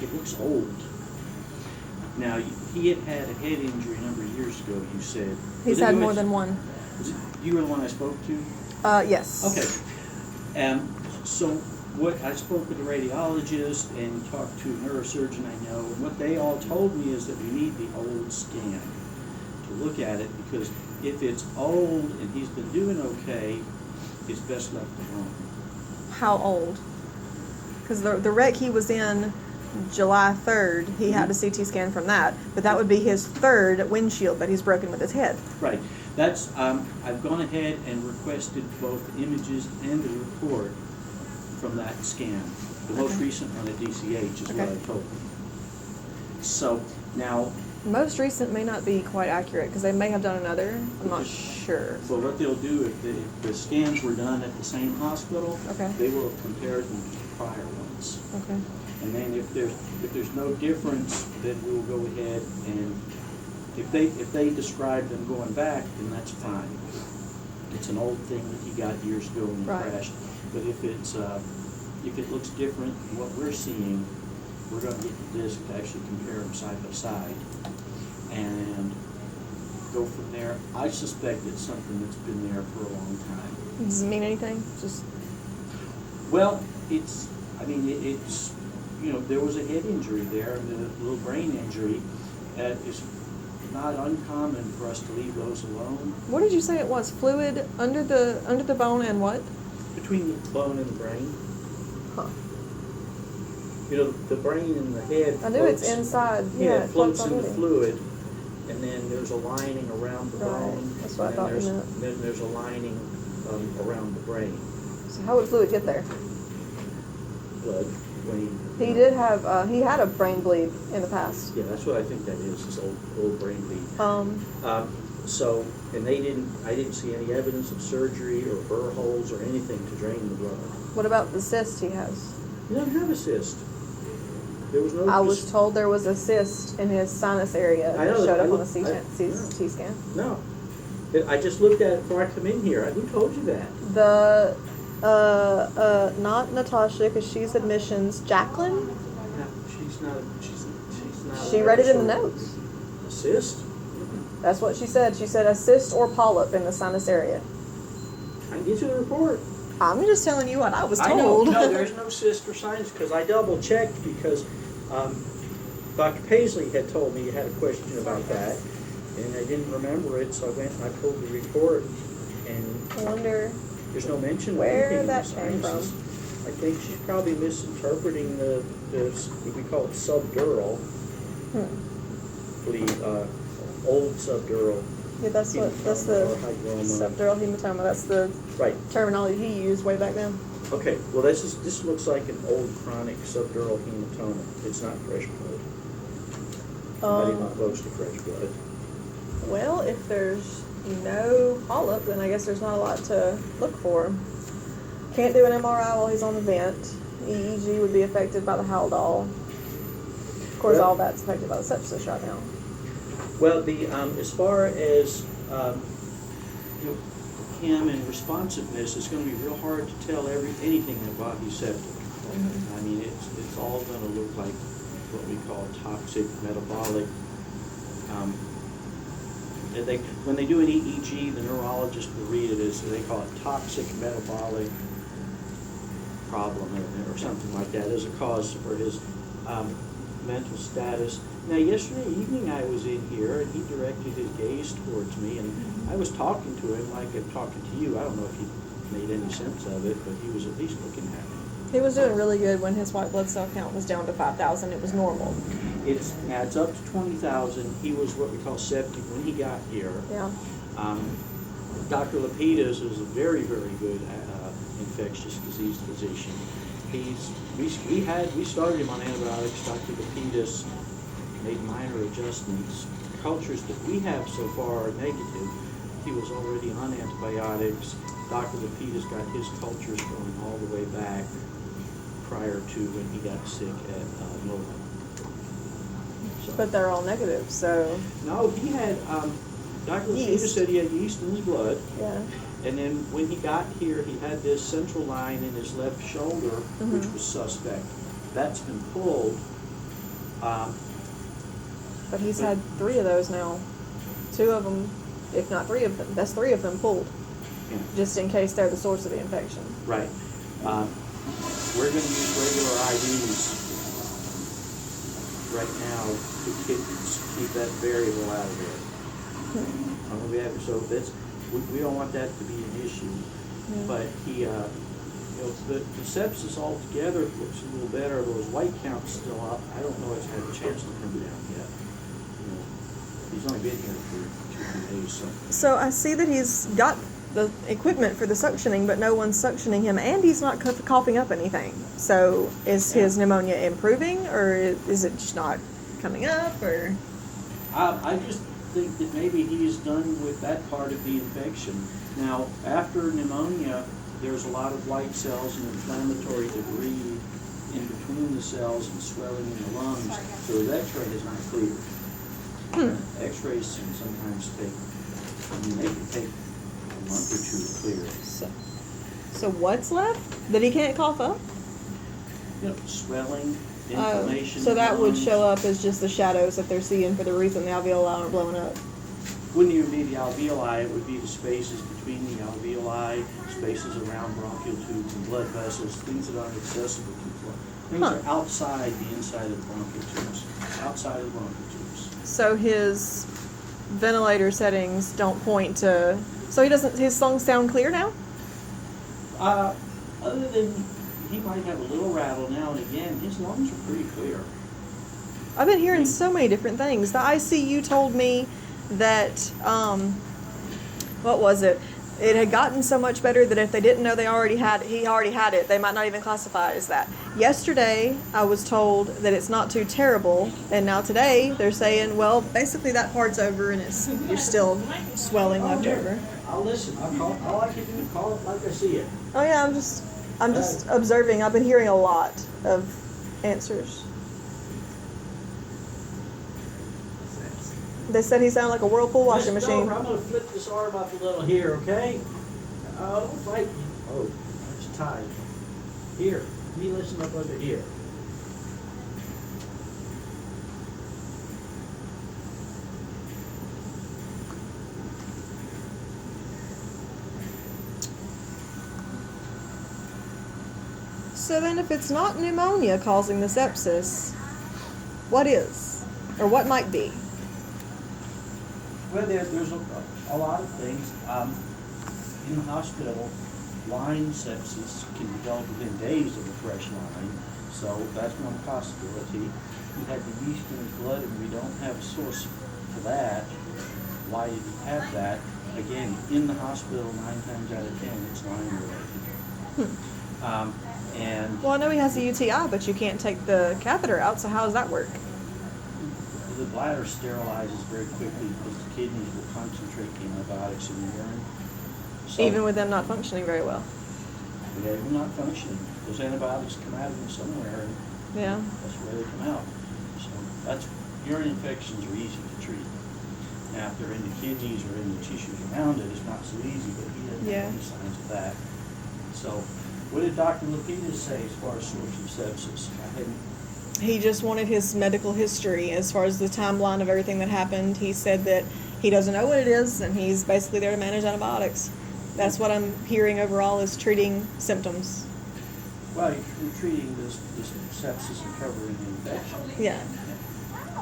it looks old. Now, he had had a head injury a number of years ago, you said. He's had more than one. You were the one I spoke to? Yes. Okay. So what I spoke with the radiologist and talked to a neurosurgeon I know, and what they all told me is that we need the old scan to look at it, because if it's old and he's been doing okay, it's best left alone. How old? Because the wreck he was in July 3rd, he had a CT scan from that, but that would be his third windshield that he's broken with his head. Right. That's I've gone ahead and requested both images and the report from that scan. The most recent one at DCH is what I told them. So now, Most recent may not be quite accurate because they may have done another. I'm not sure. so what they'll do, if the scans were done at the same hospital, Okay. they will have compared them to prior ones. Okay. And then if there's no difference, then we'll go ahead and if they describe them going back, then that's fine. It's an old thing that he got years ago when he Right. crashed. But if it looks different than what we're seeing, we're going to get the disc to actually compare them side by side and go from there. I suspect it's something that's been there for a long time. Does it mean anything? Just Well, it's there was a head injury there, and a little brain injury. It's not uncommon for us to leave those alone. what did you say it was? Fluid under the bone and what? Between the bone and the brain. Huh. The brain and the head. I knew it's inside. Yeah, it floats in the already. fluid, and then there's a lining around the Right. bone. That's what I and thought you then meant. Then there's a lining around the brain. So how would fluid get there? Blood. When He did have he had a brain bleed in the past. Yeah, that's what I think that is. This old brain bleed. So, and I didn't see any evidence of surgery or burr holes or anything to drain the blood. What about the cyst he has? He doesn't have a cyst. There was no. I was told there was a cyst in his sinus area I that know, showed I up on looked- the I- CT scan. No. I just looked at it before I come in here. Who told you that? The not Natasha because she's admissions. Jacqueline. No, she's not. She's not. She read it in the notes. A cyst? That's what she said. She said a cyst or polyp in the sinus area. I can get you the report. I'm just telling you what I was I know. told. No, there's no cyst or sinus because I double checked because Dr. Paisley had told me you had a question about that, and I didn't remember it, so I went and I pulled the report, and I wonder there's no mention where of anything that of came from. sinuses. I think she's probably misinterpreting the what we call it subdural, the old subdural. Yeah, that's the hematoma. subdural hematoma. That's the Right. terminology he used way back then. Okay. Well, this looks like an old chronic subdural hematoma. It's not fresh blood. Not even close to fresh blood. Well, if there's no polyp, then I guess there's not a lot to look for. Can't do an MRI while he's on the vent. EEG would be affected by the Haldol. Of course, Well- all that's affected by the sepsis right now. Well, as far as him and responsiveness, it's going to be real hard to tell anything about he's septic. I mean, it's all going to look like what we call toxic metabolic. When they do an EEG, the neurologist will read it as they call it toxic metabolic problem or something like that as a cause for his mental status. Now, yesterday evening I was in here and he directed his gaze towards me, and I was talking to him like I'm talking to you. I don't know if he made any sense of it, but he was at least looking at me. He was doing really good when his white blood cell count was down to 5,000. It was normal. It's up to 20,000. He was what we call septic when he got here. Yeah. Dr. Lapidus is a very, very good infectious disease physician. We started him on antibiotics. Dr. Lapidus made minor adjustments. Cultures that we have so far are negative. He was already on antibiotics. Dr. Lapidus got his cultures going all the way back prior to when he got sick at Nova. But they're all negative, so No, he had, Dr. Lapidus Yeast. said he had yeast in his blood. yeah. And then when he got here, he had this central line in his left shoulder, which was suspect. That's been pulled, But he's had 3 of those now. 2 of them, if not 3 of them, that's 3 of them pulled, yeah, just in case they're the source of the infection. right. We're gonna use regular IVs right now to keep that variable out of there. I'm gonna be happy, so we don't want that to be an issue. Yeah. But he, the sepsis altogether looks a little better, those white counts still up. I don't know if it's had a chance to come down yet. He's only been here for 2 days, so. So I see that he's got the equipment for the suctioning, but no one's suctioning him, and he's not coughing up anything. So is his pneumonia improving, or is it just not coming up, or? I just think that maybe he's done with that part of the infection. Now, after pneumonia, there's a lot of white cells and inflammatory debris in between the cells and swelling in the lungs, so his x-ray is not clear. X-rays can sometimes they can take a month or 2 to clear. So what's left? That he can't cough up? Swelling, inflammation. So that in the would lungs. show up as just the shadows that they're seeing for the reason the alveoli aren't blowing up. Wouldn't even be the alveoli, it would be the spaces between the alveoli, spaces around bronchial tubes and blood vessels, things that aren't accessible to the blood. Things are outside the inside of the bronchial tubes, outside of the bronchial tubes. So his ventilator settings don't point to. So his lungs sound clear now? Other than he might have a little rattle now and again, his lungs are pretty clear. I've been hearing so many different things. The ICU told me that, what was it? It had gotten so much better that if they didn't know he already had it, they might not even classify it as that. Yesterday, I was told that it's not too terrible, and now today, they're saying, well, basically that part's over and you're still swelling left over. I'll listen. All I can do is call it like I see it. Oh yeah, I'm just observing. I've been hearing a lot of answers. They said he sounded like a Whirlpool washing Miss machine. Stover, I'm going to flip this arm up a little here, okay? Oh, fight me. Oh, it's tight. Here, let me listen up under here. So then if it's not pneumonia causing the sepsis, what is? Or what might be? Well, there's a lot of things. In the hospital, line sepsis can develop within days of a fresh line, so that's one possibility. He had the yeast in his blood and we don't have a source for that. Why did he have that? Again, in the hospital, 9 times out of 10, it's line related. Well, I know he has a UTI, but you can't take the catheter out, so how does that work? The bladder sterilizes very quickly because the kidneys will concentrate the antibiotics in the urine. So, Even with them not functioning very well. they're not functioning. Those antibiotics come out of them somewhere, and Yeah. that's where they come out. So urine infections are easy to treat. Now, if they're in the kidneys or in the tissues around it, it's not so easy, but he doesn't have any signs of that. So, what did Dr. Lapidus say as far as source of sepsis? He just wanted his medical history as far as the timeline of everything that happened. He said that he doesn't know what it is, and he's basically there to manage antibiotics. That's what I'm hearing overall is treating symptoms. Well, you're treating this sepsis and covering the infection. Yeah.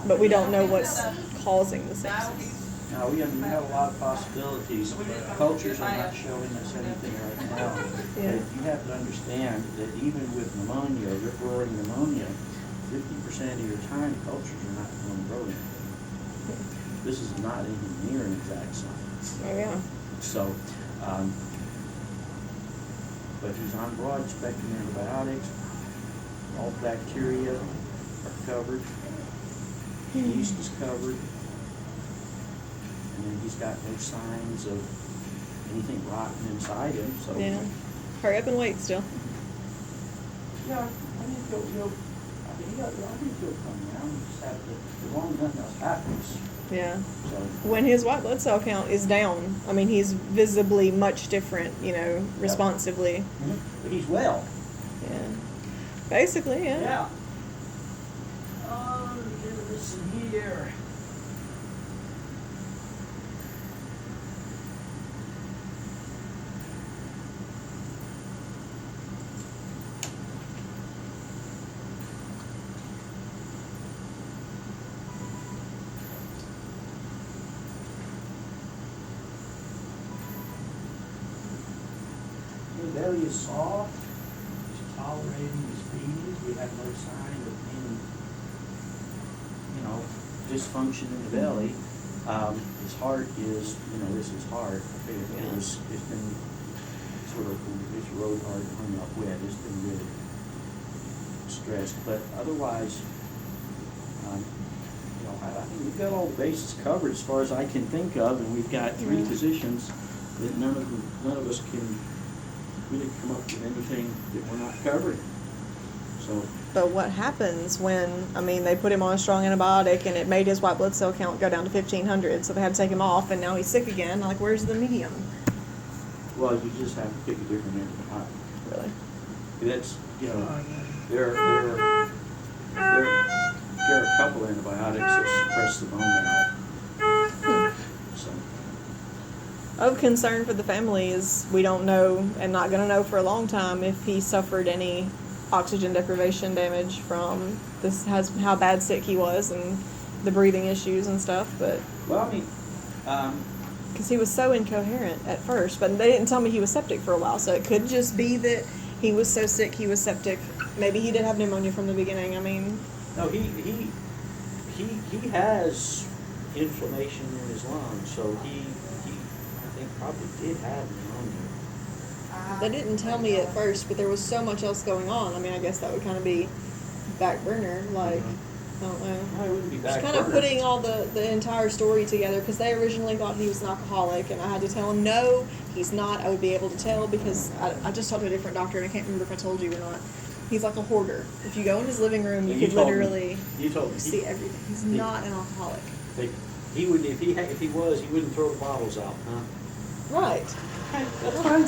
But we don't know what's causing the sepsis. Now, we have a lot of possibilities. Cultures are not showing us anything right now. Yeah. But you have to understand that even with pneumonia, rip-roaring pneumonia, 50% of your time, cultures are not going rodent. This is not even near an exact science. Oh, yeah. So, but he's on broad spectrum antibiotics. All bacteria are covered. Yeast is covered. And then he's got no signs of anything rotten inside him. So Yeah. Hurry up and wait still. yeah, I think he'll come around. You just have to, as long as nothing else happens. Yeah. So When his white blood cell count is down, I mean, he's visibly much different, responsively. but he's well. Yeah. Basically, yeah. Yeah. belly is soft, he's tolerating his feedings, we have no sign of any, dysfunction in the belly. His heart is, this is hard. It's been sort of, his road hard hung up wet. It's been really stressed, but otherwise, I think we've got all the bases covered as far as I can think of, and we've got three physicians that none of us can really come up with anything that we're not covering. So. But what happens when, they put him on a strong antibiotic and it made his white blood cell count go down to 1,500, so they had to take him off, and now he's sick again? Like, where's the medium? Well, you just have to pick a different antibiotic. Really? That's, there are a couple antibiotics that suppress the bone marrow. So. Of concern for the family is we don't know, and not going to know for a long time, if he suffered any oxygen deprivation damage from this, how bad sick he was, and the breathing issues and stuff. But well, because he was so incoherent at first, but they didn't tell me he was septic for a while, so it could just be that he was so sick he was septic. Maybe he did have pneumonia from the beginning. No, he has inflammation in his lungs, so he I think probably did have pneumonia. They didn't tell me at first, but there was so much else going on. I guess that would kind of be back burner, like, I don't know. No, it wouldn't be back Just kind of burner. putting all the entire story together, because they originally thought he was an alcoholic, and I had to tell him, no, he's not. I would be able to tell, because I just talked to a different doctor, and I can't remember if I told you or not. He's like a hoarder. If you go in his living room, you could literally see everything. He's not an alcoholic. He would, if he was, he wouldn't throw the bottles out, huh? Right. That's fine.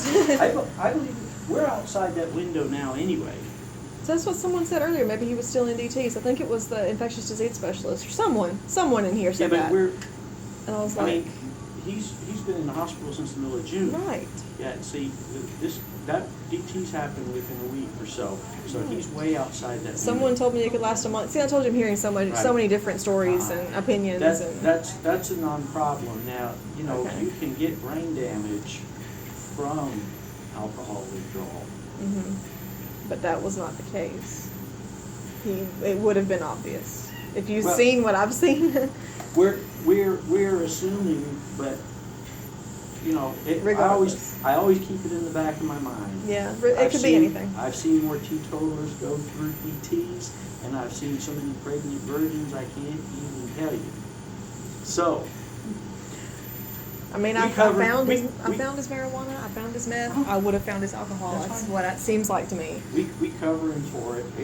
I believe we're outside that window now anyway. So that's what someone said earlier. Maybe he was still in DTs. I think it was the infectious disease specialist or someone in here said that. We're. And I was like, he's been in the hospital since the middle of June. right. Yeah. See, that DTs happen within a week or so. So he's way outside that. Someone window. told me it could last a month. See, I told you I'm hearing so many different stories and opinions. That's a non-problem. Now, Okay. you can get brain damage from alcohol withdrawal. But that was not the case. It would have been obvious if you've Well, seen what I've seen. We're assuming, but Regardless. I always keep it in the back of my mind. Yeah, it could be anything. I've seen more teetotalers go through DTs, and I've seen so many pregnant virgins I can't even tell you. So. I found his marijuana. I found his meth. I would have found his alcohol. That's what it seems like to me. We cover him for it. We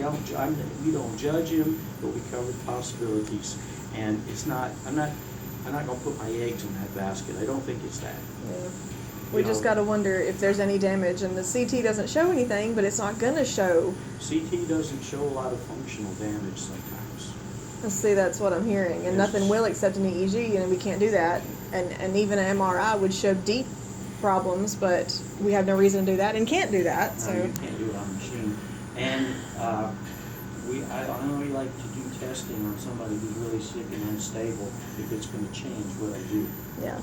don't judge him, but we cover the possibilities. And it's not. I'm not going to put my eggs in that basket. I don't think it's that. Yeah. We just got to wonder if there's any damage, and the CT doesn't show anything, but it's not going to show. CT doesn't show a lot of functional damage sometimes. Let's see, that's what I'm hearing, and nothing will except an EEG, and we can't do that. And even an MRI would show deep problems, but we have no reason to do that and can't do that. So No, you can't do it on a machine. And I only like to do testing on somebody who's really sick and unstable if it's going to change what I do. yeah,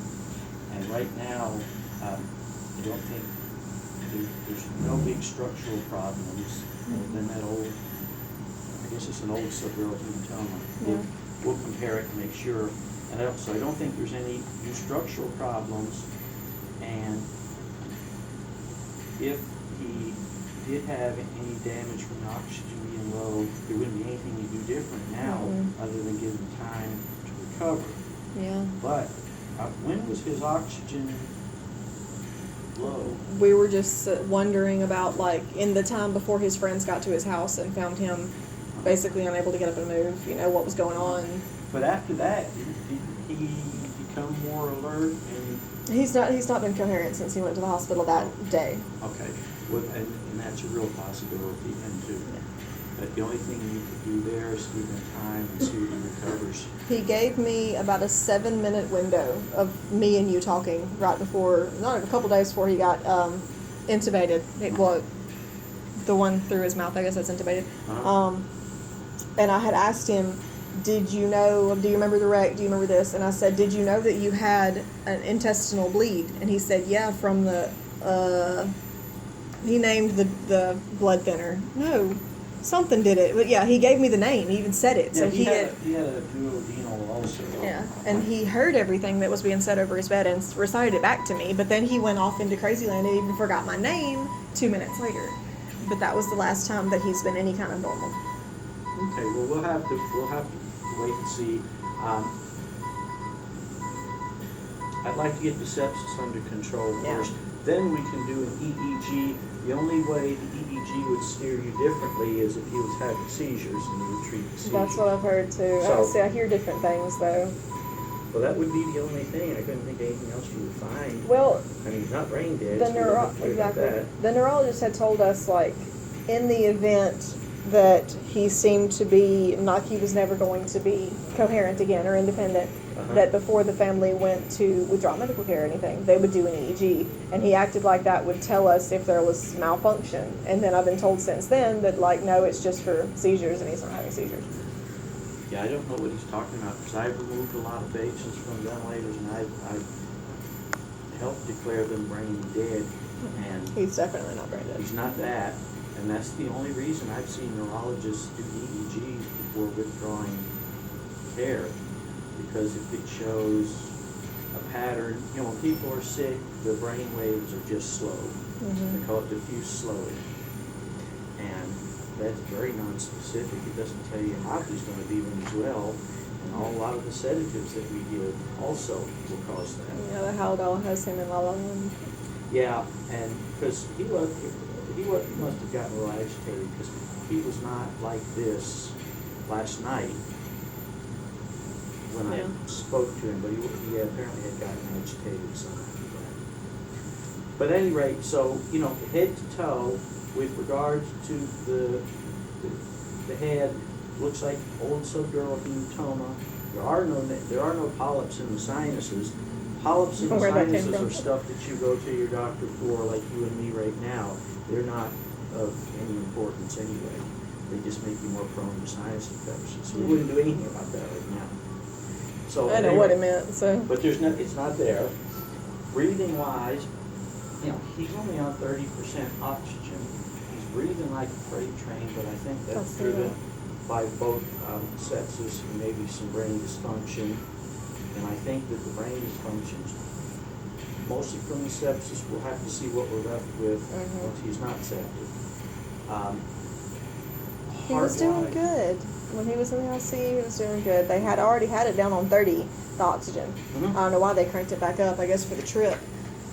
And right now, I don't think there's no big structural problems other than that old. I guess it's an old subarachnoid hematoma. We'll compare it to make sure. And I don't think there's any new structural problems. And if he did have any damage from the oxygen being low, there wouldn't be anything you do different now other than give him time to recover. yeah. But when was his oxygen low? We were just wondering about, like, in the time before his friends got to his house and found him basically unable to get up and move, what was going on. But after that, did he become more alert? And He's not been coherent since he went to the hospital that day. okay, well, and that's a real possibility then too. Yeah. But the only thing you can do there is give him time and see if he recovers. He gave me about a 7-minute window of me and you talking right before, not a couple days before he got intubated. The one through his mouth, I guess that's intubated. And I had asked him, do you remember the wreck? Do you remember this? And I said, did you know that you had an intestinal bleed? And he said, yeah, from the He named the blood thinner. No, something did it. But yeah, he gave me the name. He even said it. Yeah, So he had a duodenal ulcer. yeah, and he heard everything that was being said over his bed and recited it back to me. But then he went off into crazy land and even forgot my name 2 minutes later. But that was the last time that he's been any kind of normal. Okay, well, we'll have to wait and see. I'd like to get the sepsis under control Yeah. first. Then we can do an EEG. The only way the EEG would steer you differently is if he was having seizures and you would treat the seizures. That's what I've heard too. So- I hear different things though. Well, that would be the only thing. I couldn't think of anything else you would find. Well, I mean, he's not brain dead. the so we don't have to worry about exactly. that. The neurologist had told us, like, in the event that he seemed to be like he was never going to be coherent again or independent, Uh-huh. that before the family went to withdraw medical care or anything, they would do an EEG, and he acted like that would tell us if there was malfunction. And then I've been told since then that, like, no, it's just for seizures, and he's not having seizures. Yeah, I don't know what he's talking about because I've removed a lot of patients from ventilators and I've helped declare them brain dead, and He's definitely not brain dead. he's not that. And that's the only reason I've seen neurologists do EEGs before withdrawing care, because if it shows a pattern, you know, when people are sick, the brain waves are just slow. They call it diffuse slowing. And that's very non-specific. It doesn't tell you how he's going to be when he's well. And a lot of the sedatives that we give also will cause that. Yeah, the Haldol has him in La La Land. Yeah, and because he must have gotten a little agitated because he was not like this last night when Yeah. I spoke to him, but he apparently had gotten agitated somehow. But at any rate, so, you know, head to toe, with regards to the head, looks like old subdural hematoma. There are no polyps in the sinuses. Polyps in the Where that came sinuses from. are stuff that you go to your doctor for, like you and me right now. They're not of any importance anyway. They just make you more prone to sinus infections. So we wouldn't do anything about that right now. So I know what it meant, so. but it's not there. Breathing wise, you know, he's only on 30% oxygen. He's breathing like a freight train, but I think that's That's driven it. by both sepsis and maybe some brain dysfunction. And I think that the brain dysfunction's mostly from the sepsis. We'll have to see what we're left with once he's not septic. He was doing Heart-wise- good. When he was in the ICU, he was doing good. They had already had it down on 30, the oxygen. Mhm. I don't know why they cranked it back up, I guess for the trip.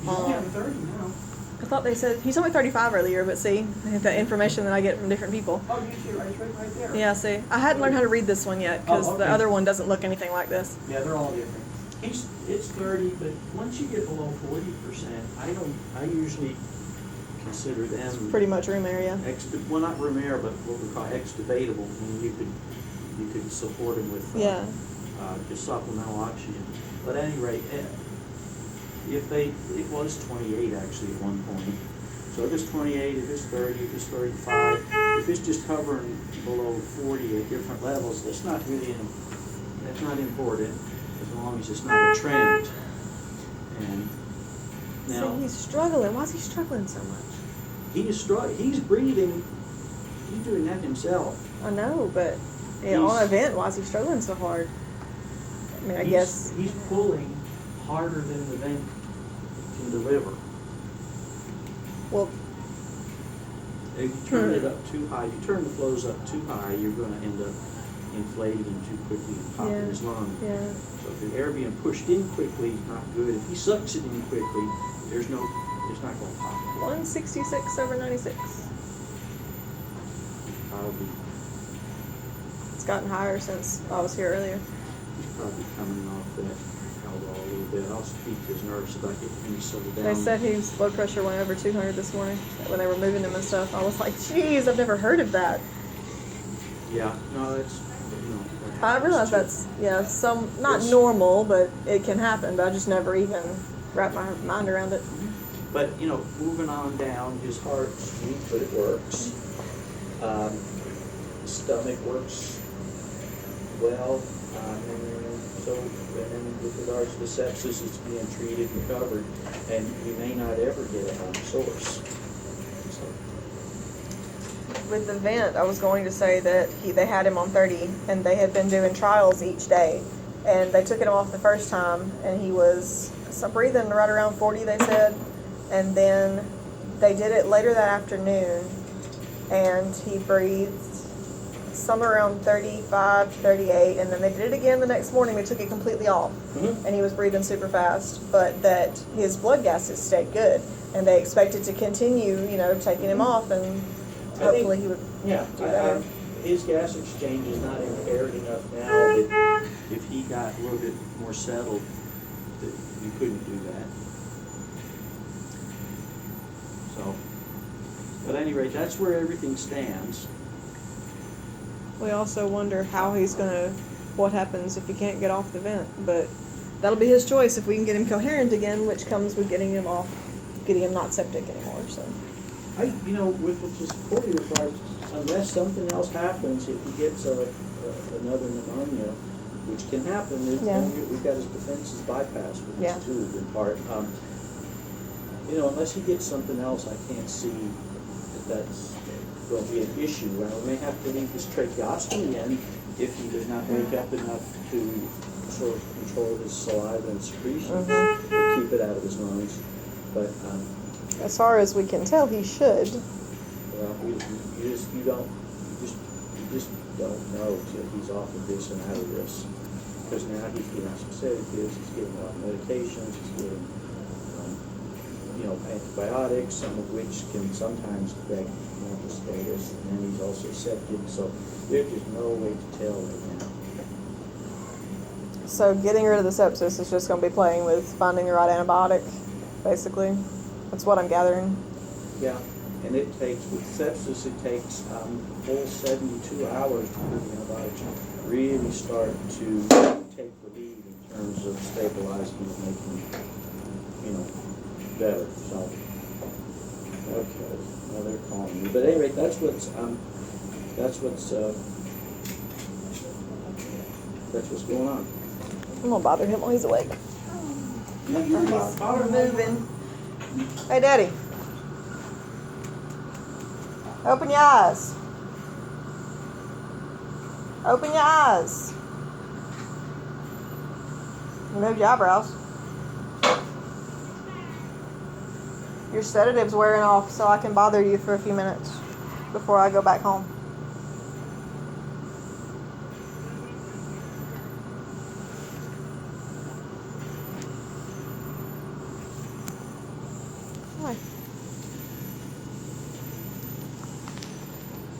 He's only on 30 now. I thought they said, he told me 35 earlier, but see, the information that I get from different people. Oh, you see, right there. Yeah, see, I hadn't learned how to read this one yet, because Oh, okay. the other one doesn't look anything like this. Yeah, they're all different. It's 30, but once you get below 40%, I usually consider them Pretty much room area. well, not room air, but what we call extubatable. I mean, you could support them with Yeah. just supplemental oxygen. But at any rate, it was 28 actually at one point. So if it's 28, if it's 30, if it's 35, if it's just hovering below 40 at different levels, that's not important as long as it's not a trend. And now See, he's struggling. Why is he struggling so much? he's breathing, he's doing that himself. I know, but He's- on a vent, why is he struggling so hard? I mean, I guess. He's pulling harder than the vent can deliver. Well, If you turn it up too high, you turn the flows up too high, you're gonna end up inflating him too quickly and popping Yeah. his lung. yeah. So if the air being pushed in quickly is not good. If he sucks it in quickly, it's not gonna pop. 166/96. Probably, It's gotten higher since I was here earlier. he's probably coming off that Haldol a little bit. I'll speak to his nurse about getting him settled down. They said his blood pressure went over 200 this morning when they were moving him and stuff. I was like, geez, I've never heard of that. Yeah, no, that's, that I happens realize too. that's, not It's- normal, but it can happen, but I just never even wrapped my mind around it. But, moving on down, his heart's weak, but it works. Stomach works well. And then with regards to the sepsis, it's being treated and covered. And we may not ever get a home source. So with the vent, I was going to say that they had him on 30, and they had been doing trials each day, and they took him off the first time, and he was breathing right around 40, they said, and then they did it later that afternoon, and he breathed somewhere around 35, 38, and then they did it again the next morning. They took it completely off, and he was breathing super fast, but that his blood gases stayed good, and they expected to continue, taking him off, and hopefully he would do better. His gas exchange is not impaired enough now that if he got a little bit more settled, that you couldn't do that. So, but at any rate, that's where everything stands. We also wonder what happens if he can't get off the vent, but that'll be his choice if we can get him coherent again, which comes with getting him not septic anymore, so. With the supporting requirements, unless something else happens, if he gets another pneumonia, which can happen, we've got his defenses bypassed with this tube in part. Unless he gets something else, I can't see that's going to be an issue. We may have to leave his tracheostomy in if he does not wake up enough to sort of control his saliva and secretions, or keep it out of his lungs. But as far as we can tell, he should. well, you just don't know till he's off of this and out of this, because now he's getting some sedatives, he's getting a lot of medications, he's getting antibiotics, some of which can sometimes affect mental status, and then he's also septic, so there's just no way to tell right now. So getting rid of the sepsis is just going to be playing with finding the right antibiotic, basically. That's what I'm gathering. Yeah, and with sepsis, it takes a full 72 hours before the antibiotics really start to take the lead in terms of stabilizing and making, better. So, okay, now they're calling me. But at any rate, that's what's going on. I'm gonna bother him while he's awake. He's moving. Hey, Daddy. Open your eyes. Open your eyes. Move your eyebrows. Your sedative's wearing off, so I can bother you for a few minutes before I go back home. Hi.